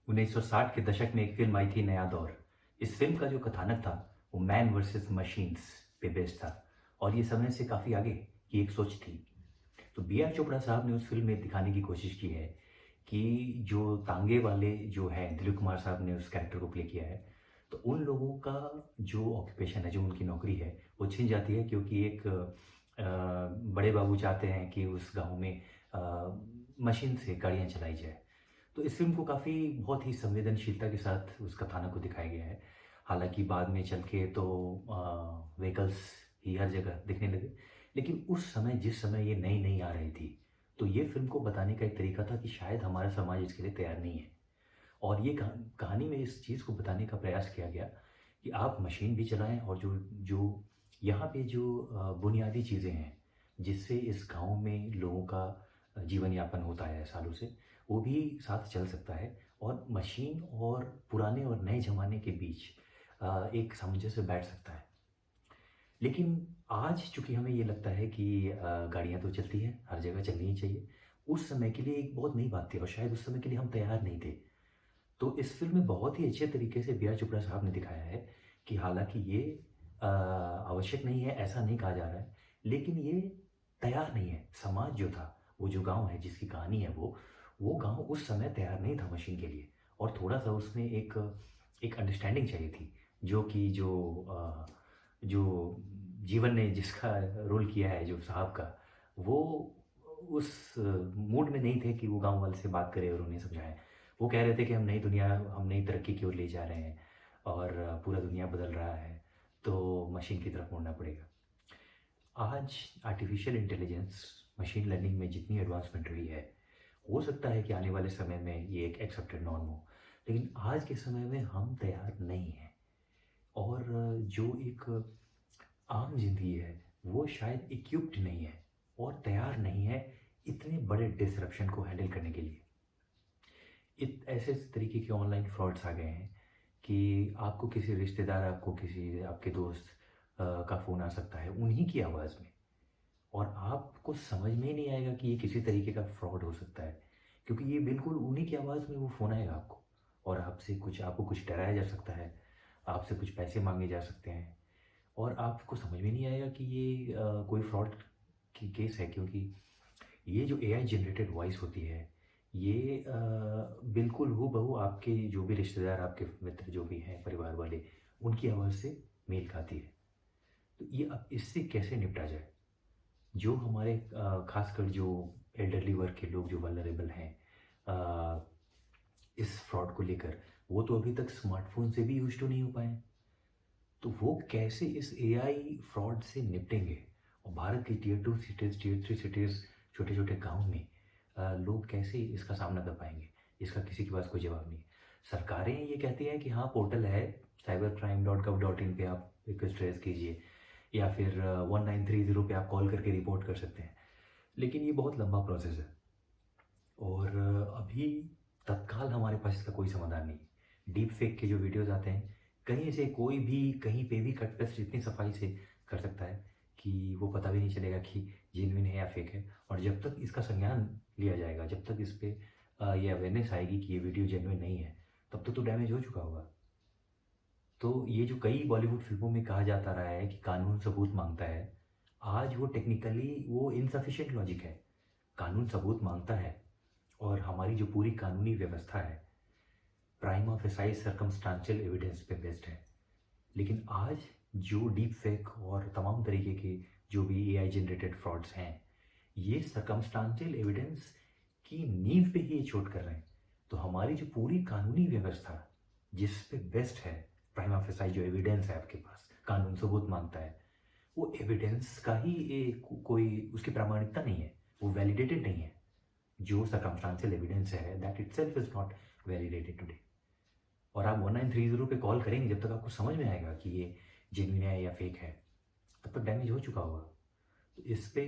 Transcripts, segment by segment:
1960 के दशक में एक फ़िल्म आई थी नया दौर। इस फ़िल्म का जो कथानक था, वो मैन वर्सेस मशीन्स पे बेस्ड था और ये समय से काफ़ी आगे की एक सोच थी। तो बी आर चोपड़ा साहब ने उस फ़िल्म में दिखाने की कोशिश की है कि जो तांगे वाले जो हैं, दिलीप कुमार साहब ने उस कैरेक्टर को प्ले किया है, तो उन लोगों का जो ऑक्यूपेशन है, जो उनकी नौकरी है, वो छिन जाती है क्योंकि एक बड़े बाबू चाहते हैं कि उस गाँव में मशीन से गाड़ियाँ चलाई जाए। तो इस फ़िल्म को काफ़ी बहुत ही संवेदनशीलता के साथ उस कथानक को दिखाया गया है। हालाँकि बाद में चल के तो व्हीकल्स ही हर जगह दिखने लगे। लेकिन उस समय जिस समय ये नई-नई आ रही थी, तो ये फ़िल्म को बताने का एक तरीका था कि शायद हमारा समाज इसके लिए तैयार नहीं है। और ये कहानी में इस चीज़ को बताने का प्रयास किया गया कि आप मशीन भी चलाएँ और जो जो यहाँ पे जो बुनियादी चीज़ें हैं, जिससे इस गाँव में लोगों का जीवन यापन होता है सालों से, वो भी साथ चल सकता है और मशीन और पुराने और नए ज़माने के बीच एक सामंजस्य बैठ सकता है। लेकिन आज चूँकि हमें ये लगता है कि गाड़ियाँ तो चलती हैं, हर जगह चलनी ही चाहिए। उस समय के लिए एक बहुत नई बात थी और शायद उस समय के लिए हम तैयार नहीं थे। तो इस फ़िल्म में बहुत ही अच्छे तरीके से बी आर चोपड़ा साहब ने दिखाया है कि हालाँकि ये आवश्यक नहीं है, ऐसा नहीं कहा जा रहा है, लेकिन ये तैयार नहीं है। समाज जो था, वो जो गाँव है जिसकी कहानी है वो गाँव उस समय तैयार नहीं था मशीन के लिए और थोड़ा-सा उसमें एक एक अंडरस्टैंडिंग चाहिए थी, जो कि जो जीवन ने जिसका रोल किया है जो साहब का, वो उस मूड में नहीं थे कि वो गाँव वाले से बात करें और उन्हें समझाएँ। वो कह रहे थे कि हम नई तरक्की की ओर ले जा रहे हैं और पूरा दुनिया बदल रहा है, तो मशीन की तरफ मुड़ना पड़ेगा। आज आर्टिफ़िशियल इंटेलिजेंस, मशीन लर्निंग में जितनी एडवांसमेंट हुई है, हो सकता है कि आने वाले समय में ये एक एक्सेप्टेड नॉर्म हो। लेकिन आज के समय में हम तैयार नहीं हैं और जो एक आम ज़िंदगी है, वो शायद इक्विप्ड नहीं है और तैयार नहीं है इतने बड़े डिसरप्शन को हैंडल करने के लिए। ऐसे तरीके के ऑनलाइन फ्रॉड्स आ गए हैं कि आपको किसी रिश्तेदार, आपको किसी आपके दोस्त का फ़ोन आ सकता है उन्हीं की आवाज़ में और आपको समझ में ही नहीं आएगा कि ये किसी तरीके का फ्रॉड हो सकता है। क्योंकि ये बिल्कुल उन्हीं की आवाज़ में वो फ़ोन आएगा आपको और आपको कुछ डराया जा सकता है, आपसे कुछ पैसे माँगे जा सकते हैं और आपको समझ में नहीं आएगा कि ये कोई फ्रॉड की केस है क्योंकि ये जो एआई जनरेटेड वॉइस होती है, ये बिल्कुल हूबहू आपके जो भी रिश्तेदार, आपके मित्र जो भी हैं, परिवार वाले, उनकी आवाज़ से मेल खाती है। तो ये अब इससे कैसे निपटा जाए? जो हमारे ख़ासकर जो एल्डरली वर्ग के लोग जो वल्नरेबल हैं अ, इस फ्रॉड को लेकर, वो तो अभी तक स्मार्टफ़ोन से भी यूज़ टू नहीं हो पाए हैं। तो वो कैसे इस एआई फ्रॉड से निपटेंगे? और भारत की टियर 2 सिटीज़, टियर 3 सिटीज़, छोटे-छोटे गाँव में लोग कैसे इसका सामना कर पाएँगे? इसका किसी के पास कोई जवाब नहीं है। सरकारें ये कहती हैं कि हाँ, पोर्टल है cybercrime.gov.in पे आप रिक्वेस्ट रेज़ कीजिए या फिर 1930 पे आप कॉल करके रिपोर्ट कर सकते हैं। लेकिन ये बहुत लंबा प्रोसेस है और अभी तत्काल हमारे पास इसका कोई समाधान नहीं है। डीप फेक के जो वीडियोज़ आते हैं, कहीं से कोई भी कहीं पे भी कट पेस्ट इतनी सफाई से कर सकता है कि वो पता भी नहीं चलेगा कि जेन्युइन है या फेक है और जब तक इसका संज्ञान लिया जाएगा, जब तक इस पे ये अवेयरनेस आएगी कि ये वीडियो जेन्युइन नहीं है, तब तक तो डैमेज हो चुका होगा। तो ये जो कई बॉलीवुड फ़िल्मों में कहा जाता रहा है कि कानून सबूत माँगता है, आज वो टेक्निकली वो इनसफिशिएंट लॉजिक है। कानून सबूत माँगता है और हमारी जो पूरी कानूनी व्यवस्था है, प्राइमा फेसाइ सर्कमस्टेंशियल एविडेंस पे बेस्ड है। लेकिन आज जो डीप फेक और तमाम तरीके के जो भी एआई जनरेटेड फ्रॉड्स हैं, ये सर्कमस्टेंशियल एविडेंस की नींव पे ही ये चोट कर रहे हैं। तो हमारी जो पूरी कानूनी व्यवस्था जिस पे बेस्ड है, प्राइमा फेसाइ जो एविडेंस है आपके पास, कानून सबूत माँगता है, वो एविडेंस का ही कोई उसकी प्रामाणिकता नहीं है, वो वैलिडेटेड नहीं है। जो सर्कमस्टेंशियल एविडेंस है that itself is not validated today और आप 1930 पे कॉल करेंगे जब तक आपको समझ में आएगा कि ये जेन्युइन है या फेक है, तब तक डैमेज हो चुका होगा। तो इस पे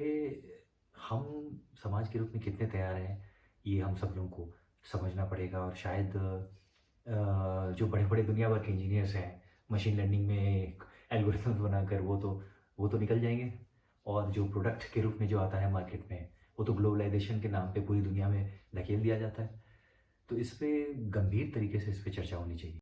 हम समाज के रूप में कितने तैयार हैं, ये हम सब लोगों को समझना पड़ेगा और शायद जो बड़े-बड़े दुनिया भर के इंजीनियर्स हैं, मशीन लर्निंग में एल्गोरिथम्स बनाकर वो तो निकल जाएँगे और जो प्रोडक्ट के रूप में जो आता है मार्केट में, वो तो ग्लोबलाइज़ेशन के नाम पे पूरी दुनिया में धकेल दिया जाता है। तो इस पे गंभीर तरीके से इस पे चर्चा होनी चाहिए।